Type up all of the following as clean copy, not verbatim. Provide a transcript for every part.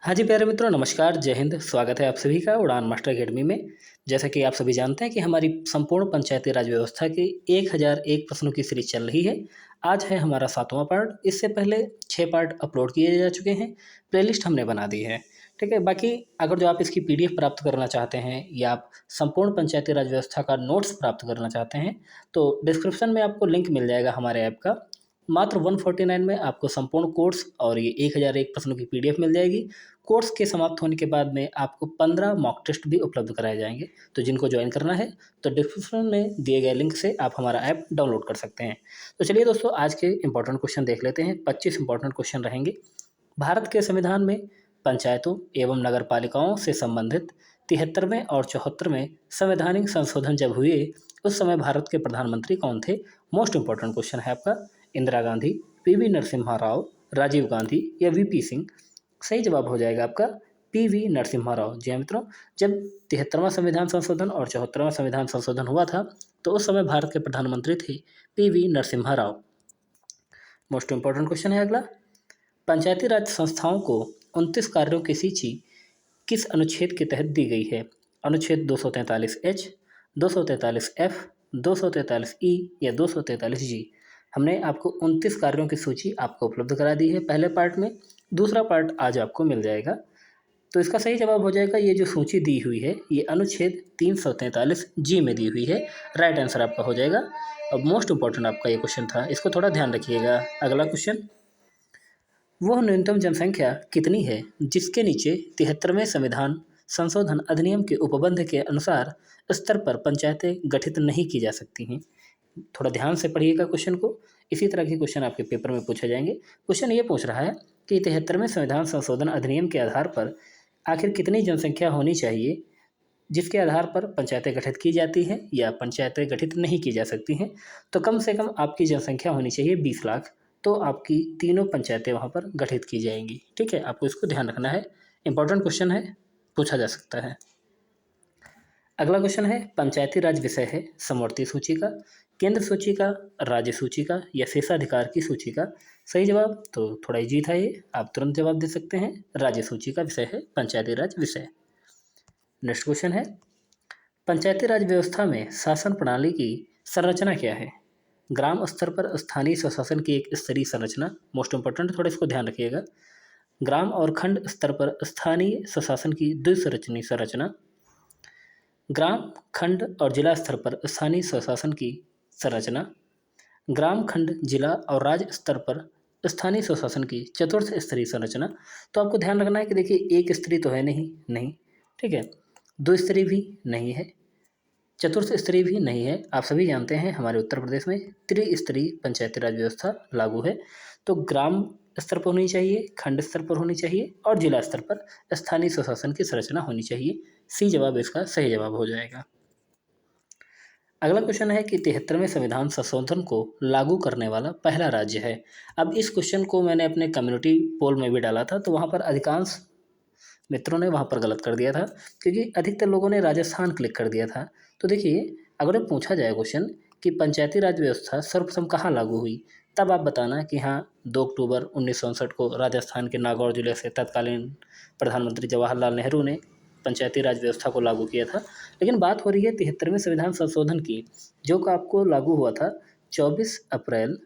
हाँ जी, प्यारे मित्रों नमस्कार, जय हिंद। स्वागत है आप सभी का उड़ान मास्टर अकेडमी में। जैसा कि आप सभी जानते हैं कि हमारी संपूर्ण पंचायती राज व्यवस्था की 1001 प्रश्नों की सीरीज चल रही है। आज है हमारा 7वां पार्ट। इससे पहले 6 पार्ट अपलोड किए जा चुके हैं, प्लेलिस्ट हमने बना दी है, ठीक है। बाकी अगर जो आप इसकी पीडीएफ प्राप्त करना चाहते हैं या आप संपूर्ण पंचायती राज व्यवस्था का नोट्स प्राप्त करना चाहते हैं, तो डिस्क्रिप्शन में आपको लिंक मिल जाएगा हमारे ऐप का। मात्र 149 में आपको संपूर्ण कोर्स और ये 1001 प्रश्नों की पीडीएफ मिल जाएगी। कोर्स के समाप्त होने के बाद में आपको 15 मॉक टेस्ट भी उपलब्ध कराए जाएंगे। तो जिनको ज्वाइन करना है तो डिस्क्रिप्शन में दिए गए लिंक से आप हमारा ऐप डाउनलोड कर सकते हैं। तो चलिए दोस्तों, आज के इंपॉर्टेंट क्वेश्चन देख लेते हैं। 25 इंपॉर्टेंट क्वेश्चन रहेंगे। भारत के संविधान में पंचायतों एवं नगर पालिकाओं से संबंधित 73वें और 74वें संवैधानिक संशोधन जब हुए, उस समय भारत के प्रधानमंत्री कौन थे? मोस्ट इंपॉर्टेंट क्वेश्चन है आपका। इंदिरा गांधी, पीवी नरसिम्हा राव, राजीव गांधी या वीपी सिंह? सही जवाब हो जाएगा आपका पीवी नरसिम्हा राव। जी हाँ मित्रों, जब 73वां संविधान संशोधन और 74वां संविधान संशोधन हुआ था तो उस समय भारत के प्रधानमंत्री थे PV Narasimha Rao. Most important question है अगला। पंचायती राज संस्थाओं को 29 कार्यों की सूची किस अनुच्छेद के तहत दी गई है? अनुच्छेद 243H, 243F, 243E या 243G? हमने आपको 29 कार्यों की सूची आपको उपलब्ध करा दी है पहले पार्ट में। दूसरा पार्ट आज आपको मिल जाएगा। तो इसका सही जवाब हो जाएगा, ये जो सूची दी हुई है ये अनुच्छेद 343G में दी हुई है। राइट आंसर आपका हो जाएगा। अब मोस्ट इंपॉर्टेंट आपका ये क्वेश्चन था, इसको थोड़ा ध्यान रखिएगा। अगला क्वेश्चन, वह न्यूनतम जनसंख्या कितनी है जिसके नीचे 73वें संविधान संशोधन अधिनियम के उपबंध के अनुसार स्तर पर पंचायतें गठित नहीं की जा सकती हैं? थोड़ा ध्यान से पढ़िएगा क्वेश्चन को। इसी तरह के क्वेश्चन आपके पेपर में पूछे जाएंगे। क्वेश्चन ये पूछ रहा है कि 73वें संविधान संशोधन अधिनियम के आधार पर आखिर कितनी जनसंख्या होनी चाहिए जिसके आधार पर पंचायतें गठित की जाती हैं या पंचायतें गठित नहीं की जा सकती हैं? तो कम से कम आपकी जनसंख्या होनी चाहिए 20 लाख, तो आपकी तीनों पंचायतें वहाँ पर गठित की जाएंगी, ठीक है। आपको इसको ध्यान रखना है, इंपॉर्टेंट क्वेश्चन है, पूछा जा सकता है। अगला क्वेश्चन है, पंचायती राज विषय है समवर्ती सूची का, केंद्र सूची का, राज्य सूची का या शेषाधिकार की सूची का? सही जवाब तो थोड़ा इजी था ये, आप तुरंत जवाब दे सकते हैं। राज्य सूची का विषय है पंचायती राज विषय। नेक्स्ट क्वेश्चन है, पंचायती राज व्यवस्था में शासन प्रणाली की संरचना क्या है? ग्राम स्तर पर स्थानीय स्वशासन की एक स्तरीय संरचना। मोस्ट इंपॉर्टेंट, थोड़ा इसको ध्यान रखिएगा। ग्राम और खंड स्तर पर स्थानीय स्वशासन की द्विसंरचनीय संरचना। ग्राम, खंड और जिला स्तर पर स्थानीय स्वशासन की संरचना। ग्राम, खंड, जिला और राज्य स्तर पर स्थानीय स्वशासन की चतुर्थ स्तरीय संरचना। तो आपको ध्यान रखना है कि देखिए, एक स्तरीय तो है नहीं, ठीक है, दो स्तरीय भी नहीं है, चतुर्थ स्तरीय भी नहीं है। आप सभी जानते हैं हमारे उत्तर प्रदेश में त्रिस्तरीय पंचायती राज व्यवस्था लागू है। तो ग्राम स्तर पर होनी चाहिए, खंड स्तर पर होनी चाहिए और जिला स्तर पर स्थानीय स्वशासन की संरचना होनी चाहिए। सी जवाब इसका सही जवाब हो जाएगा। अगला क्वेश्चन है कि 73वें संविधान संशोधन को लागू करने वाला पहला राज्य है। अब इस क्वेश्चन को मैंने अपने कम्युनिटी पोल में भी डाला था, तो वहाँ पर अधिकांश मित्रों ने वहाँ पर गलत कर दिया था, क्योंकि अधिकतर लोगों ने राजस्थान क्लिक कर दिया था। तो देखिए, अगर अब पूछा जाए क्वेश्चन कि पंचायती राज व्यवस्था सर्वप्रथम कहाँ लागू हुई, तब आप बताना कि हाँ, 2 अक्टूबर 1967 को राजस्थान के नागौर जिले से तत्कालीन प्रधानमंत्री जवाहरलाल नेहरू ने पंचायती राज व्यवस्था को लागू किया था। लेकिन बात हो रही है 73वें संविधान संशोधन की, जो कि आपको लागू हुआ था 24 अप्रैल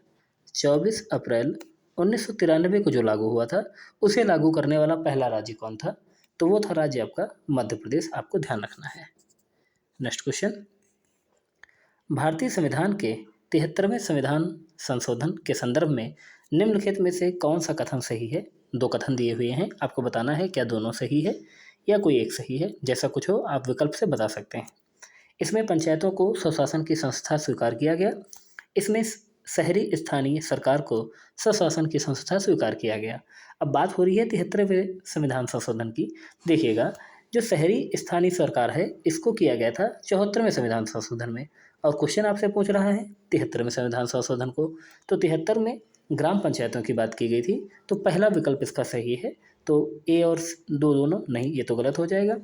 1993 को जो लागू हुआ था, उसे लागू करने वाला पहला राज्य कौन था? तो वो था राज्य आपका मध्य प्रदेश। आपको ध्यान रखना है। नेक्स्ट क्वेश्चन, भारतीय संविधान के 73वें संविधान संशोधन के संदर्भ में निम्नलिखित में से कौन सा कथन सही है? 2 कथन दिए हुए हैं, आपको बताना है क्या दोनों सही है या कोई एक सही है। जैसा कुछ हो आप विकल्प से बता सकते हैं। इसमें पंचायतों को स्वशासन की संस्था स्वीकार किया गया। इसमें शहरी स्थानीय सरकार को स्वशासन की संस्था स्वीकार किया गया। अब बात हो रही है 73वें संविधान संशोधन की। देखिएगा, जो शहरी स्थानीय सरकार है इसको किया गया था 74वें संविधान संशोधन में, और क्वेश्चन आपसे पूछ रहा है 73वें संविधान संशोधन को, तो 73 में ग्राम पंचायतों की बात की गई थी। तो पहला विकल्प इसका सही है। तो ए और दो दोनों नहीं, ये तो गलत हो जाएगा।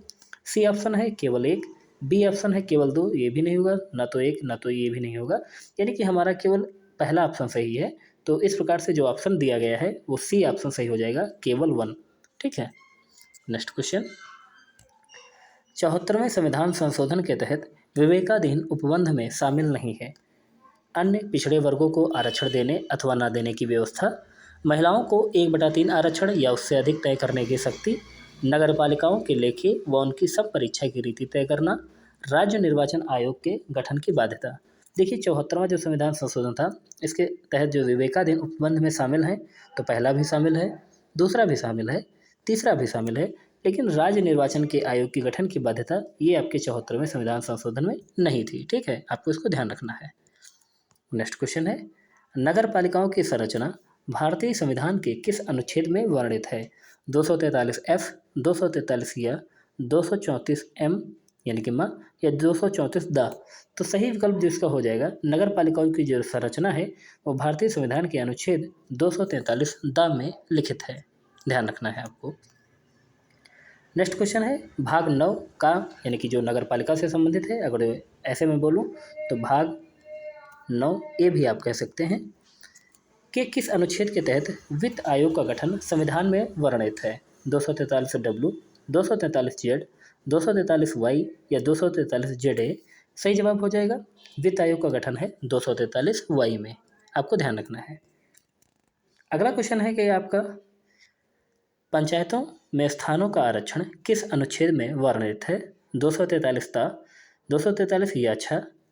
सी ऑप्शन है केवल एक, बी ऑप्शन है केवल दो, ये भी नहीं होगा, ना तो एक ना तो ये भी नहीं होगा, यानी कि हमारा केवल पहला ऑप्शन सही है। तो इस प्रकार से जो ऑप्शन दिया गया है वो सी ऑप्शन सही हो जाएगा, केवल 1, ठीक है। नेक्स्ट क्वेश्चन, 74वें संविधान संशोधन के तहत विवेकाधीन उपबंध में शामिल नहीं है अन्य पिछड़े वर्गों को आरक्षण देने अथवा न देने की व्यवस्था, महिलाओं को 1/3 आरक्षण या उससे अधिक तय करने की शक्ति, नगर पालिकाओं के लेखे व उनकी सब परीक्षा की रीति तय करना, राज्य निर्वाचन आयोग के गठन की बाध्यता। देखिए 74वां जो संविधान संशोधन था, इसके तहत जो विवेकाधीन उपबंध में शामिल हैं, तो पहला भी शामिल है, दूसरा भी शामिल है, तीसरा भी शामिल है, लेकिन राज्य निर्वाचन के आयोग के गठन की बाध्यता ये आपके 74वें संविधान संशोधन में नहीं थी। ठीक है, आपको इसको ध्यान रखना है। नेक्स्ट क्वेश्चन है, नगर पालिकाओं की संरचना भारतीय संविधान के किस अनुच्छेद में वर्णित है? 243F, 243 या 234M यानी कि माँ, या 234 द। तो सही विकल्प जो इसका हो जाएगा, नगर पालिकाओं की जो संरचना है वो भारतीय संविधान के अनुच्छेद 243 द में लिखित है, ध्यान रखना है आपको। नेक्स्ट क्वेश्चन है, भाग 9 का यानी कि जो नगर पालिका से संबंधित है, अगर ऐसे में बोलूँ तो भाग 9 ए भी आप कह सकते हैं, कि किस अनुच्छेद के तहत वित्त आयोग का गठन संविधान में वर्णित है? 243W, 243Z, 243Y या 243ZA। सही जवाब हो जाएगा, वित्त आयोग का गठन है 243Y में, आपको ध्यान रखना है। अगला क्वेश्चन है कि आपका पंचायतों में स्थानों का आरक्षण किस अनुच्छेद में वर्णित है? 243 ता, 243 या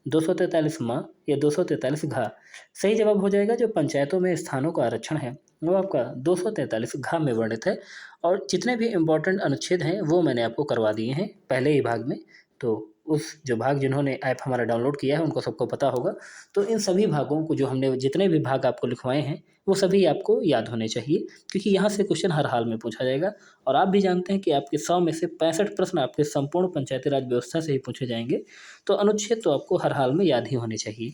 243 माँ या 243 घा। सही जवाब हो जाएगा, जो पंचायतों में स्थानों का आरक्षण है वो आपका 243 घा में वर्णित है। और जितने भी इम्पोर्टेंट अनुच्छेद हैं वो मैंने आपको करवा दिए हैं पहले ही भाग में, तो उस जो भाग जिन्होंने ऐप हमारा डाउनलोड किया है उनको सबको पता होगा। तो इन सभी भागों को जो हमने जितने भी भाग आपको लिखवाए हैं वो सभी आपको याद होने चाहिए, क्योंकि यहाँ से क्वेश्चन हर हाल में पूछा जाएगा। और आप भी जानते हैं कि आपके 100 में से 65 प्रश्न आपके संपूर्ण पंचायती राज व्यवस्था से ही पूछे जाएंगे, तो अनुच्छेद तो आपको हर हाल में याद ही होने चाहिए।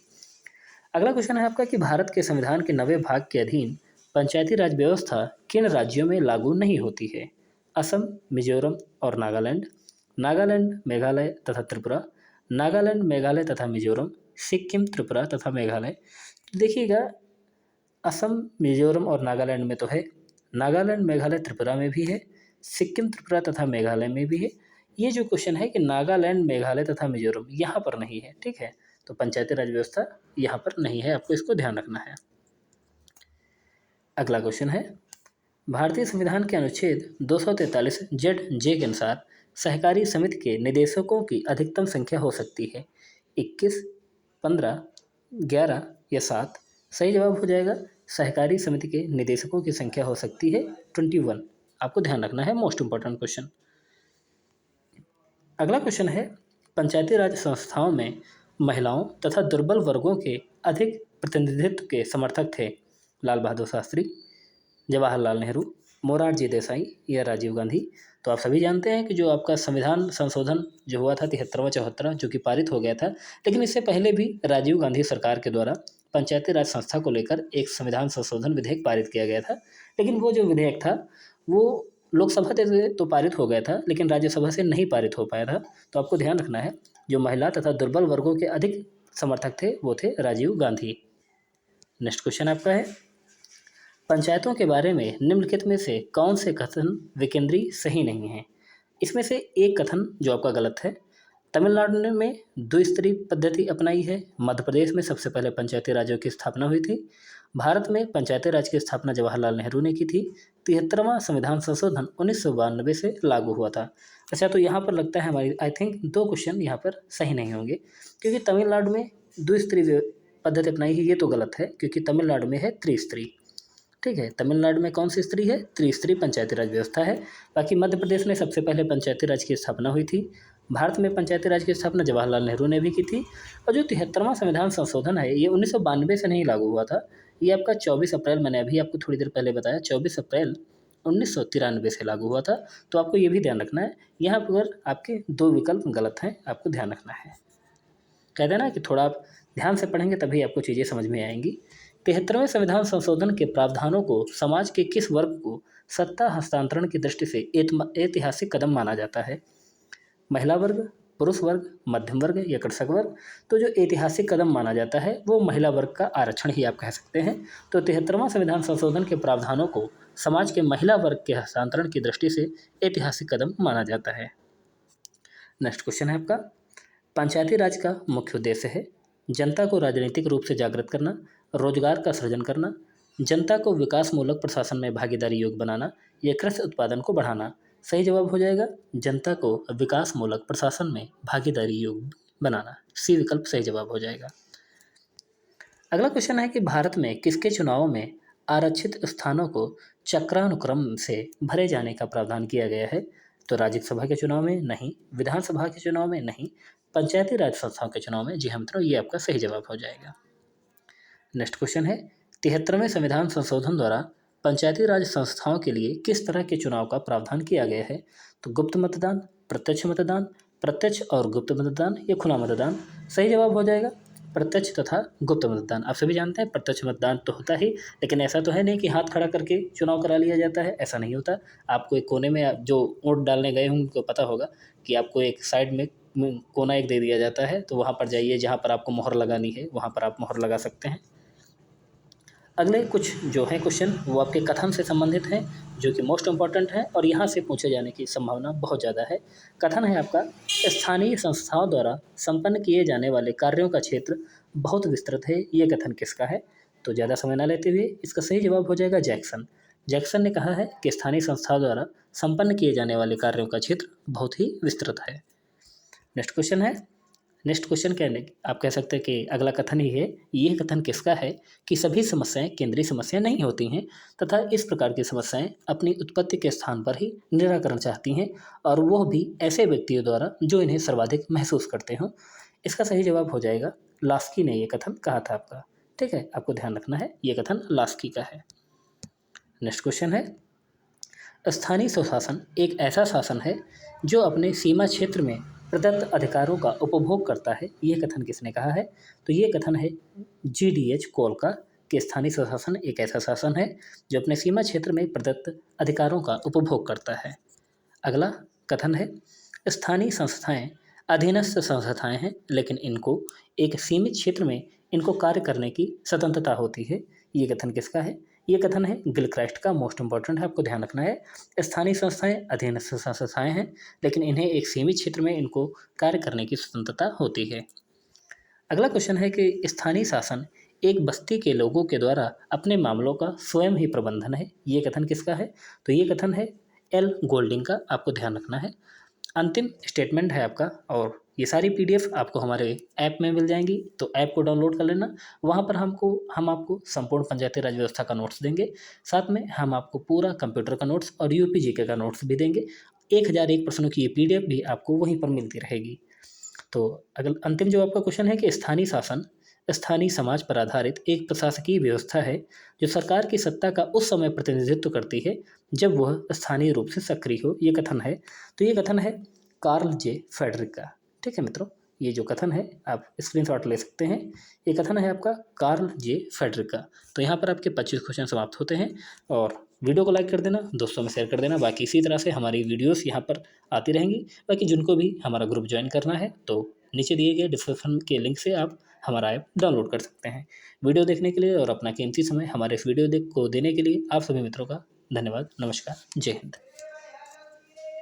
अगला क्वेश्चन है आपका कि भारत के संविधान के 9वें भाग के अधीन पंचायती राज व्यवस्था किन राज्यों में लागू नहीं होती है? असम, मिजोरम और नागालैंड, नागालैंड, मेघालय तथा त्रिपुरा, नागालैंड, मेघालय तथा मिजोरम, सिक्किम, त्रिपुरा तथा मेघालय। देखिएगा, असम, मिजोरम और नागालैंड में तो है, नागालैंड, मेघालय, त्रिपुरा में भी है, सिक्किम, त्रिपुरा तथा मेघालय में भी है। ये जो क्वेश्चन है कि नागालैंड, मेघालय तथा मिजोरम यहाँ पर नहीं है। ठीक है, तो पंचायती राज व्यवस्था यहाँ पर नहीं है, आपको इसको ध्यान रखना है। अगला क्वेश्चन है, भारतीय संविधान के अनुच्छेद 243Z(J) के अनुसार सहकारी समिति के निदेशकों की अधिकतम संख्या हो सकती है 21, 15, 11 या 7। सही जवाब हो जाएगा, सहकारी समिति के निदेशकों की संख्या हो सकती है 21, आपको ध्यान रखना है, मोस्ट इंपॉर्टेंट क्वेश्चन। अगला क्वेश्चन है, पंचायती राज संस्थाओं में महिलाओं तथा दुर्बल वर्गों के अधिक प्रतिनिधित्व के समर्थक थे? लाल बहादुर शास्त्री, जवाहरलाल नेहरू, मोरारजी देसाई या राजीव गांधी। तो आप सभी जानते हैं कि जो आपका संविधान संशोधन जो हुआ था 73वां 74, जो कि पारित हो गया था, लेकिन इससे पहले भी राजीव गांधी सरकार के द्वारा पंचायती राज संस्था को लेकर एक संविधान संशोधन विधेयक पारित किया गया था। लेकिन वो जो विधेयक था वो लोकसभा से तो पारित हो गया था, लेकिन राज्यसभा से नहीं पारित हो पाया था। तो आपको ध्यान रखना है, जो महिला तथा दुर्बल वर्गों के अधिक समर्थक थे वो थे राजीव गांधी। नेक्स्ट क्वेश्चन आपका है, पंचायतों के बारे में निम्नलिखित में से कौन से कथन विकेंद्रीय सही नहीं है? इसमें से एक कथन जो आपका गलत है, तमिलनाडु में द्विस्तरीय पद्धति अपनाई है, मध्य प्रदेश में सबसे पहले पंचायती राज्यों की स्थापना हुई थी, भारत में पंचायती राज की स्थापना जवाहरलाल नेहरू ने की थी, 73वां संविधान संशोधन 1992 से लागू हुआ था। अच्छा, तो यहाँ पर लगता है हमारी आई थिंक 2 क्वेश्चन यहाँ पर सही नहीं होंगे, क्योंकि तमिलनाडु में द्विस्तरीय पद्धति अपनाई है ये तो गलत है, क्योंकि तमिलनाडु में है त्रिस्तरीय। ठीक है, तमिलनाडु में कौन सी स्त्री है? त्रिस्तरीय पंचायती राज व्यवस्था है। बाकी मध्य प्रदेश में सबसे पहले पंचायती राज की स्थापना हुई थी, भारत में पंचायती राज की स्थापना जवाहरलाल नेहरू ने भी की थी। और जो 73वां संविधान संशोधन है ये 1992 से नहीं लागू हुआ था, ये आपका 24 अप्रैल, मैंने अभी आपको थोड़ी देर पहले बताया, 24 अप्रैल 1993 से लागू हुआ था। तो आपको ये भी ध्यान रखना है, यहाँ पर आपके 2 विकल्प गलत हैं, आपको ध्यान रखना है। कहते हैं ना कि थोड़ा आप ध्यान से पढ़ेंगे तभी आपको चीज़ें समझ में आएंगी। 73वें संविधान संशोधन के प्रावधानों को समाज के किस वर्ग को सत्ता हस्तांतरण की दृष्टि से ऐतिहासिक कदम माना जाता है? महिला वर्ग, पुरुष वर्ग, मध्यम वर्ग या कृषक वर्ग। तो जो ऐतिहासिक कदम माना जाता है वो महिला वर्ग का आरक्षण ही आप कह सकते हैं। तो 73वां संविधान संशोधन के प्रावधानों को समाज के महिला वर्ग के हस्तांतरण की दृष्टि से ऐतिहासिक कदम माना जाता है। नेक्स्ट क्वेश्चन है आपका, पंचायती राज का मुख्य उद्देश्य है जनता को राजनीतिक रूप से जागृत करना, रोजगार का सृजन करना, जनता को विकासमूलक प्रशासन में भागीदारी योग्य बनाना या कृषि उत्पादन को बढ़ाना। सही जवाब हो जाएगा जनता को विकासमूलक प्रशासन में भागीदारी योग्य बनाना। सी विकल्प सही जवाब हो जाएगा। अगला क्वेश्चन है कि भारत में किसके चुनावों में आरक्षित स्थानों को चक्रानुक्रम से भरे जाने का प्रावधान किया गया है? तो राज्यसभा के चुनाव में नहीं, विधानसभा के चुनाव में नहीं, पंचायती राज संस्थाओं के चुनाव में। जी हाँ मित्रों, ये आपका सही जवाब हो जाएगा। नेक्स्ट क्वेश्चन है, 73वें संविधान संशोधन द्वारा पंचायती राज संस्थाओं के लिए किस तरह के चुनाव का प्रावधान किया गया है? तो गुप्त मतदान, प्रत्यक्ष मतदान, प्रत्यक्ष और गुप्त मतदान या खुला मतदान। सही जवाब हो जाएगा प्रत्यक्ष तथा गुप्त मतदान। आप सभी जानते हैं प्रत्यक्ष मतदान तो होता ही, लेकिन ऐसा तो है नहीं कि हाथ खड़ा करके चुनाव करा लिया जाता है, ऐसा नहीं होता। आपको एक कोने में जो वोट डालने गए हों उनको पता होगा कि आपको एक साइड में कोना एक दे दिया जाता है, तो वहाँ पर जाइए, जहाँ पर आपको मोहर लगानी है वहाँ पर आप मोहर लगा सकते हैं। अगले कुछ जो है क्वेश्चन वो आपके कथन से संबंधित हैं, जो कि मोस्ट इम्पॉर्टेंट है और यहाँ से पूछे जाने की संभावना बहुत ज़्यादा है। कथन है आपका, स्थानीय संस्थाओं द्वारा संपन्न किए जाने वाले कार्यों का क्षेत्र बहुत विस्तृत है। ये कथन किसका है? तो ज़्यादा समय न लेते हुए इसका सही जवाब हो जाएगा जैक्सन। जैक्सन ने कहा है कि स्थानीय संस्थाओं द्वारा संपन्न किए जाने वाले कार्यों का क्षेत्र बहुत ही विस्तृत है। नेक्स्ट क्वेश्चन है, नेक्स्ट क्वेश्चन कहने आप कह सकते हैं कि अगला कथन ही है, यह कथन किसका है कि सभी समस्याएं केंद्रीय समस्या नहीं होती हैं तथा इस प्रकार की समस्याएं अपनी उत्पत्ति के स्थान पर ही निराकरण चाहती हैं, और वह भी ऐसे व्यक्तियों द्वारा जो इन्हें सर्वाधिक महसूस करते हों। इसका सही जवाब हो जाएगा लास्की ने ये कथन कहा था आपका। ठीक है, आपको ध्यान रखना है, ये कथन लास्की का है। नेक्स्ट क्वेश्चन है, स्थानीय स्वशासन एक ऐसा शासन है जो अपने सीमा क्षेत्र में प्रदत्त अधिकारों का उपभोग करता है। ये कथन किसने कहा है? तो ये कथन है GDH कौल का, कि स्थानीय स्वशासन एक ऐसा शासन है जो अपने सीमा क्षेत्र में प्रदत्त अधिकारों का उपभोग करता है। अगला कथन है, स्थानीय संस्थाएं अधीनस्थ संस्थाएं हैं, लेकिन इनको एक सीमित क्षेत्र में इनको कार्य करने की स्वतंत्रता होती है। ये कथन किसका है? ये कथन है गिलक्राइस्ट का, मोस्ट इंपॉर्टेंट है, आपको ध्यान रखना है। स्थानीय संस्थाएं अधीनस्थ संस्थाएं हैं, लेकिन इन्हें एक सीमित क्षेत्र में इनको कार्य करने की स्वतंत्रता होती है। अगला क्वेश्चन है कि स्थानीय शासन एक बस्ती के लोगों के द्वारा अपने मामलों का स्वयं ही प्रबंधन है। ये कथन किसका है? तो ये कथन है L गोल्डिंग का, आपको ध्यान रखना है। अंतिम स्टेटमेंट है आपका, और ये सारी PDF आपको हमारे ऐप में मिल जाएंगी, तो ऐप को डाउनलोड कर लेना। वहाँ पर हम आपको संपूर्ण पंचायती राज व्यवस्था का नोट्स देंगे, साथ में हम आपको पूरा कंप्यूटर का नोट्स और UP GK का नोट्स भी देंगे। 1001 प्रश्नों की ये PDF भी आपको वहीं पर मिलती रहेगी। तो अगला अंतिम जो आपका क्वेश्चन है कि स्थानीय शासन स्थानीय समाज पर आधारित एक प्रशासकीय व्यवस्था है जो सरकार की सत्ता का उस समय प्रतिनिधित्व करती है जब वह स्थानीय रूप से सक्रिय हो। ये कथन है, तो ये कथन है कार्ल जे फेडरिक का। ठीक है मित्रों, ये जो कथन है आप स्क्रीनशॉट ले सकते हैं। ये कथन है आपका कार्ल जे फेडरिक का। तो यहाँ पर आपके 25 क्वेश्चन समाप्त होते हैं, और वीडियो को लाइक कर देना, दोस्तों में शेयर कर देना। बाकी इसी तरह से हमारी वीडियोस यहाँ पर आती रहेंगी। बाकी जिनको भी हमारा ग्रुप ज्वाइन करना है तो नीचे दिए गए डिस्क्रिप्शन के लिंक से आप हमारा ऐप डाउनलोड कर सकते हैं। वीडियो देखने के लिए और अपना कीमती समय हमारे इस वीडियो को देने के लिए आप सभी मित्रों का धन्यवाद। नमस्कार, जय हिंद।